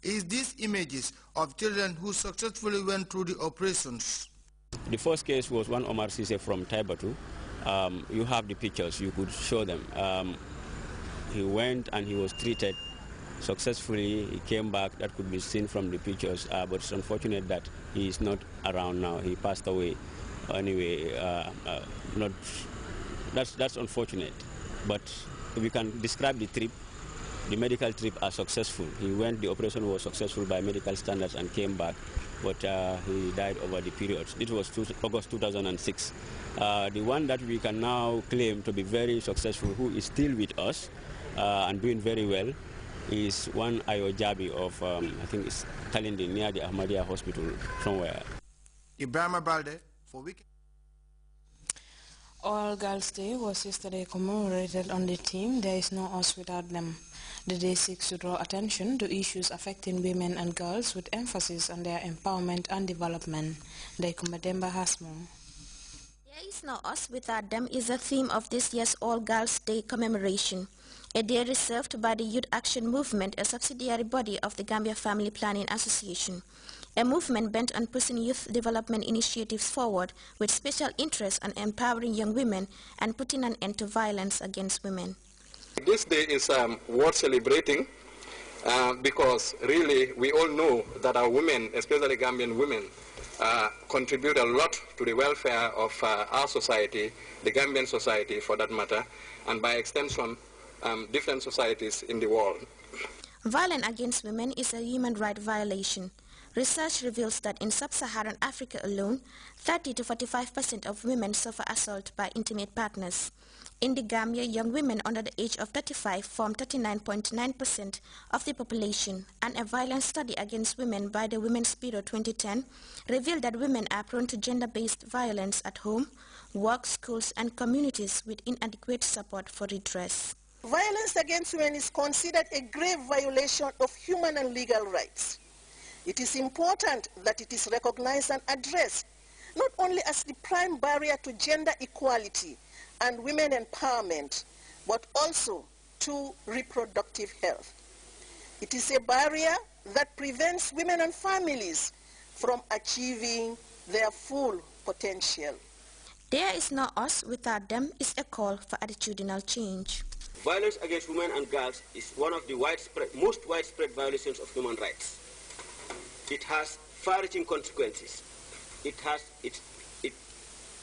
is these images of children who successfully went through the operations. The first case was one Omar Sise from Taibatu. You have the pictures, you could show them. He went and he was treated successfully. He came back, that could be seen from the pictures, but it's unfortunate that he is not around now. He passed away. Anyway, that's unfortunate. But we can describe the trip, the medical trip, as successful. He went, the operation was successful by medical standards and came back, but he died over the period. This was August 2006. The one that we can now claim to be very successful, who is still with us and doing very well, is one Ayo Jabi of, I think it's Kalindi, near the Ahmadiyya Hospital, somewhere. Ibrahima Balde, for weekend. All Girls Day was yesterday commemorated on the theme, There is no us without them. The day seeks to draw attention to issues affecting women and girls with emphasis on their empowerment and development. Daikumba Demba has more. There is no us without them is the theme of this year's All Girls Day commemoration. A day reserved by the Youth Action Movement, a subsidiary body of the Gambia Family Planning Association. A movement bent on pushing youth development initiatives forward with special interest on empowering young women and putting an end to violence against women. This day is worth celebrating because really we all know that our women, especially Gambian women, contribute a lot to the welfare of our society, the Gambian society for that matter, and by extension, different societies in the world. Violence against women is a human rights violation. Research reveals that in sub-Saharan Africa alone, 30 to 45% of women suffer assault by intimate partners. In the Gambia, young women under the age of 35 form 39.9% of the population, and a violence study against women by the Women's Bureau 2010 revealed that women are prone to gender-based violence at home, work, schools, and communities with inadequate support for redress. Violence against women is considered a grave violation of human and legal rights. It is important that it is recognized and addressed not only as the prime barrier to gender equality and women empowerment, but also to reproductive health. It is a barrier that prevents women and families from achieving their full potential. There is no us without them is a call for attitudinal change. Violence against women and girls is one of the most widespread violations of human rights. It has far-reaching consequences.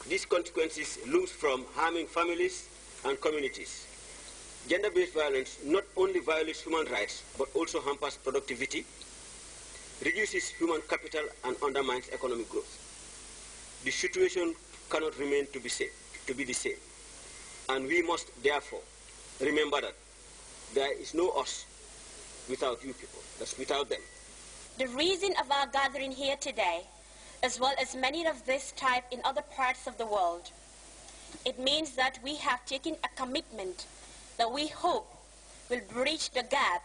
These consequences loom from harming families and communities. Gender-based violence not only violates human rights, but also hampers productivity, reduces human capital, and undermines economic growth. The situation cannot remain to be the same. And we must therefore remember that there is no us without you people. That's without them. The reason of our gathering here today, as well as many of this type in other parts of the world, it means that we have taken a commitment that we hope will bridge the gap.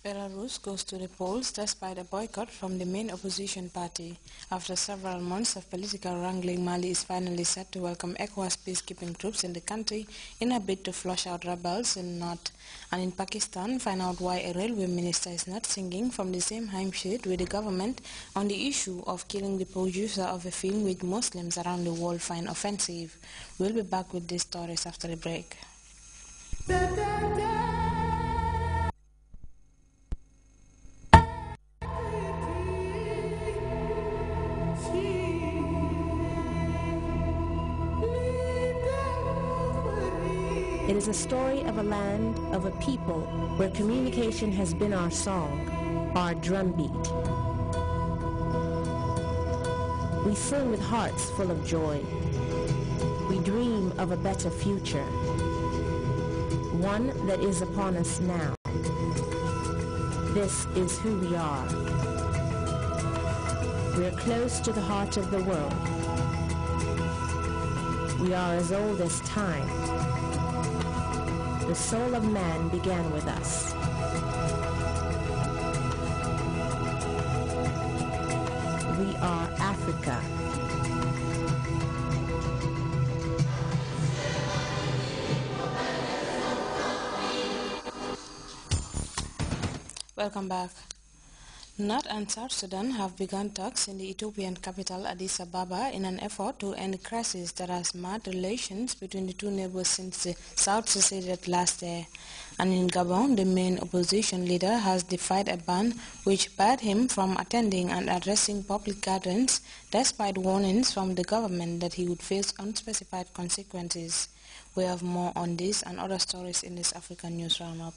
Belarus goes to the polls despite a boycott from the main opposition party. After several months of political wrangling, Mali is finally set to welcome ECOWAS peacekeeping troops in the country in a bid to flush out rebels in North. And in Pakistan, find out why a railway minister is not singing from the same hymn sheet with the government on the issue of killing the producer of a film which Muslims around the world find offensive. We'll be back with these stories after the break. It is a story of a land, of a people, where communication has been our song, our drumbeat. We sing with hearts full of joy. We dream of a better future, one that is upon us now. This is who we are. We are close to the heart of the world. We are as old as time. The soul of man began with us. We are Africa. Welcome back. North and South Sudan have begun talks in the Ethiopian capital Addis Ababa in an effort to end the crisis that has marred relations between the two neighbors since the South seceded last year. And in Gabon, the main opposition leader has defied a ban which barred him from attending and addressing public gatherings despite warnings from the government that he would face unspecified consequences. We have more on this and other stories in this African News Roundup.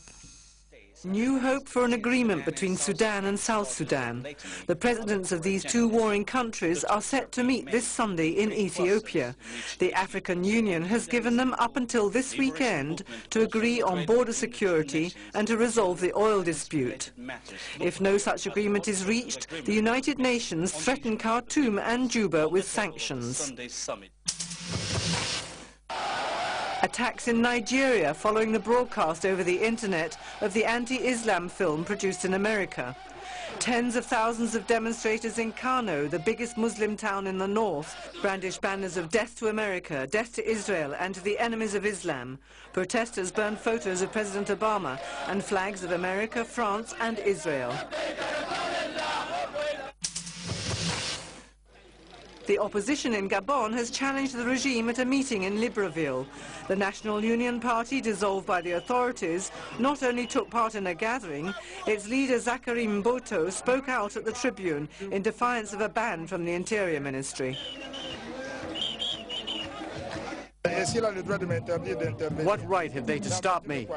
New hope for an agreement between Sudan and South Sudan. The presidents of these two warring countries are set to meet this Sunday in Ethiopia. The African Union has given them up until this weekend to agree on border security and to resolve the oil dispute. If no such agreement is reached, the United Nations threaten Khartoum and Juba with sanctions. Attacks in Nigeria following the broadcast over the internet of the anti-Islam film produced in America. Tens of thousands of demonstrators in Kano, the biggest Muslim town in the north, brandished banners of death to America, death to Israel and to the enemies of Islam. Protesters burned photos of President Obama and flags of America, France and Israel. The opposition in Gabon has challenged the regime at a meeting in Libreville. The National Union Party, dissolved by the authorities, not only took part in a gathering, its leader Zachary Mboto spoke out at the Tribune in defiance of a ban from the Interior Ministry. What right have they to stop me,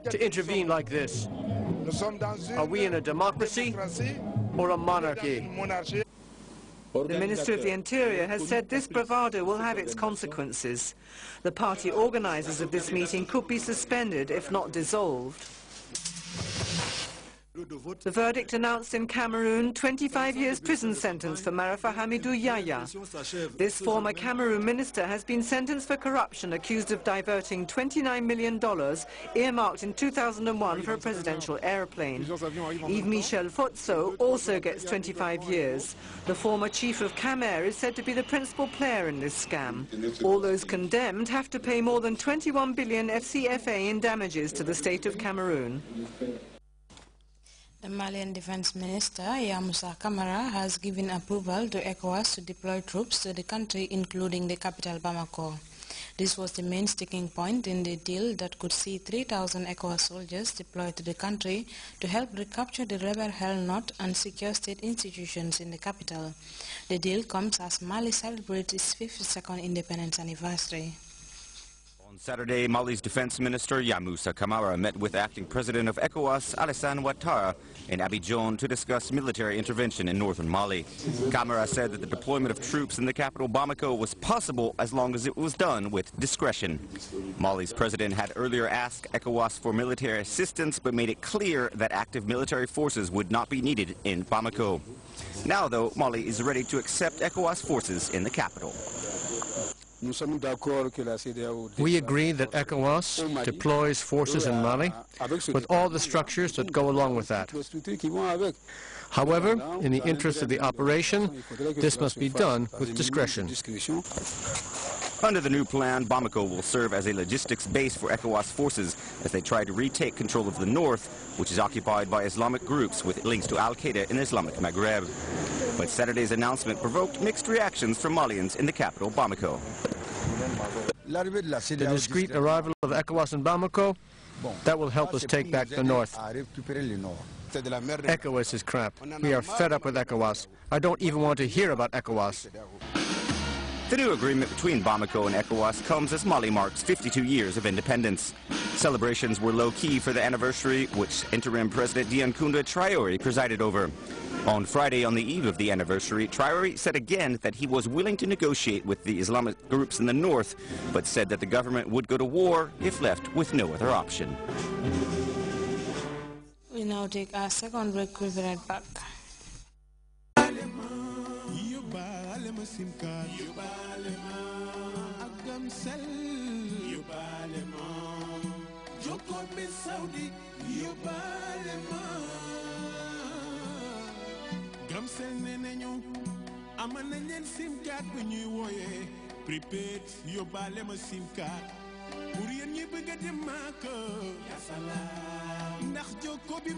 to intervene like this? Are we in a democracy or a monarchy? The Minister of the Interior has said this bravado will have its consequences. The party organisers of this meeting could be suspended if not dissolved. The verdict announced in Cameroon, 25 years prison sentence for Marafa Hamidou Yahya. This former Cameroon minister has been sentenced for corruption accused of diverting $29 million earmarked in 2001 for a presidential airplane. Yves-Michel Fotso also gets 25 years. The former chief of Camer is said to be the principal player in this scam. All those condemned have to pay more than 21 billion FCFA in damages to the state of Cameroon. The Malian Defense Minister, Yamusa Camara, has given approval to ECOWAS to deploy troops to the country, including the capital Bamako. This was the main sticking point in the deal that could see 3,000 ECOWAS soldiers deployed to the country to help recapture the rebel-held north and secure state institutions in the capital. The deal comes as Mali celebrates its 52nd independence anniversary. On Saturday, Mali's Defense Minister Yamusa Camara met with acting president of ECOWAS, Alassane Ouattara, in Abidjan to discuss military intervention in northern Mali. Camara said that the deployment of troops in the capital Bamako was possible as long as it was done with discretion. Mali's president had earlier asked ECOWAS for military assistance but made it clear that active military forces would not be needed in Bamako. Now, though, Mali is ready to accept ECOWAS forces in the capital. We agree that ECOWAS deploys forces in Mali with all the structures that go along with that. However, in the interest of the operation, this must be done with discretion. Under the new plan, Bamako will serve as a logistics base for ECOWAS forces as they try to retake control of the north, which is occupied by Islamic groups with links to Al-Qaeda in Islamic Maghreb. But Saturday's announcement provoked mixed reactions from Malians in the capital, Bamako. The discreet arrival of ECOWAS in Bamako, that will help us take back the north. ECOWAS is crap. We are fed up with ECOWAS. I don't even want to hear about ECOWAS. The new agreement between Bamako and ECOWAS comes as Mali marks 52 years of independence. Celebrations were low-key for the anniversary, which interim President Diankounda Traoré presided over. On Friday, on the eve of the anniversary, Traoré said again that he was willing to negotiate with the Islamic groups in the north, but said that the government would go to war if left with no other option. We now take our second break. We'll be right back. SIM card bu ñuy wooyee prepaid yóbbaale ma SIM card pour yéen ñi bëgg a dem Màkka ya salaam ndax jokko bi